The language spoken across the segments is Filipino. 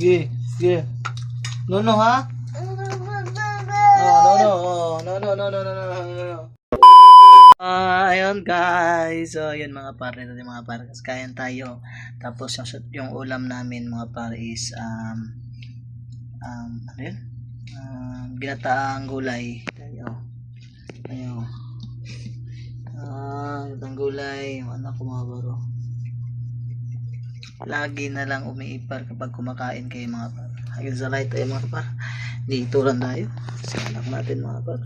Sige, sige. No, no, ha? Oh, no, no, no, no, no, no, no, no, no, no. Ayun guys. So, yun mga pare, ito yung mga pare. Kain tayo. Tapos yung ulam namin mga pare is ano yun? Ginataang gulay. Tayo. Ginataang gulay. Yung anak ko mga baro. Lagi na lang umiipar kapag kumakain kayo mga par. Hanggang sa light tayo mga par. Dito lang tayo. Sa anak natin mga par.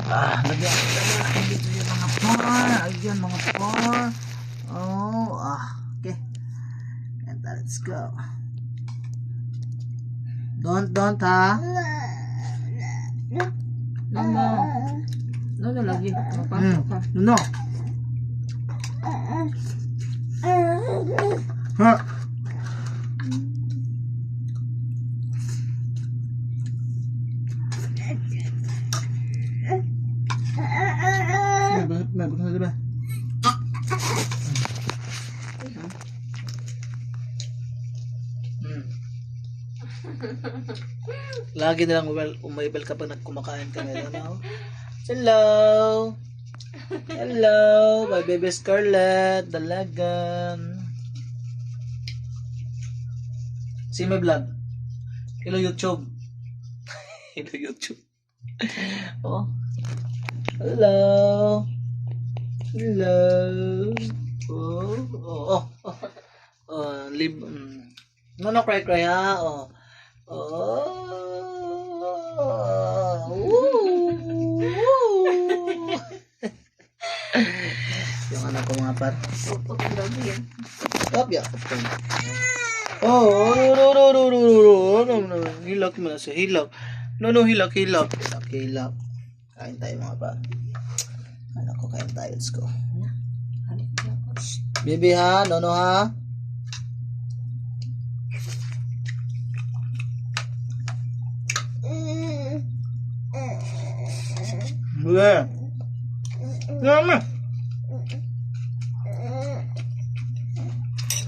Lagyan ko na. Dito yung mga par. Ayan mga par. Okay. And let's go. Don't ha. No, lagi. No. Ha. Ba? Lagi na lang umaibal kapag nagkumakain ka ngayon. Hello. Hello, my baby Scarlett, dalagan. See my vlog. Hello YouTube. Hello YouTube. Oh. Hello. Hello. Live. No, cry ha. Yung anak ko mga par. Stop ya. No. Hilak mo na siya. Hilak. No, hilak. Hilak. Kain tayo mga par. Anak ko, kain tayo. Let's go. Baby ha? No ha? Bule. Nama.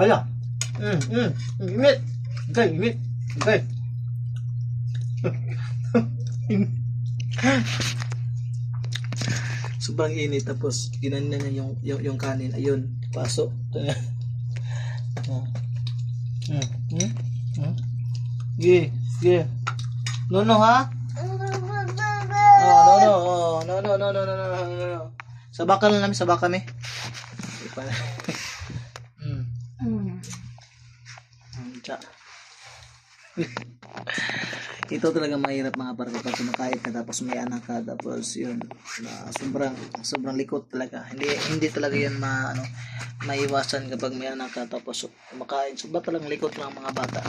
Ayo. Imit. Imit. Sobrang init tapos ginanin na yung kanin. Ayun, pasok. Sige. No ha? No. Sabakan lang namin, sabak kami. Ito talaga mahirap mga par kapag kumakain ka tapos may anak ka tapos yun sobrang likot talaga. Hindi talaga yun maiwasan kapag may anak ka tapos kumakain. Sobrang talagang likot lang mga bata.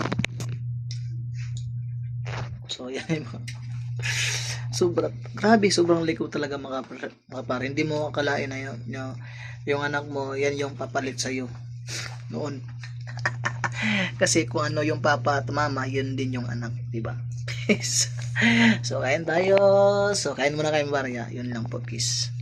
So yan yung sobrang likot talaga mga par. Hindi mo akalain na yung anak mo yan yung papalit sa iyo noon. Kasi kung ano yung papa at mama, yun din yung anak, di ba? So kain tayo. So kain muna kayo, Maria. Yun lang po, kiss.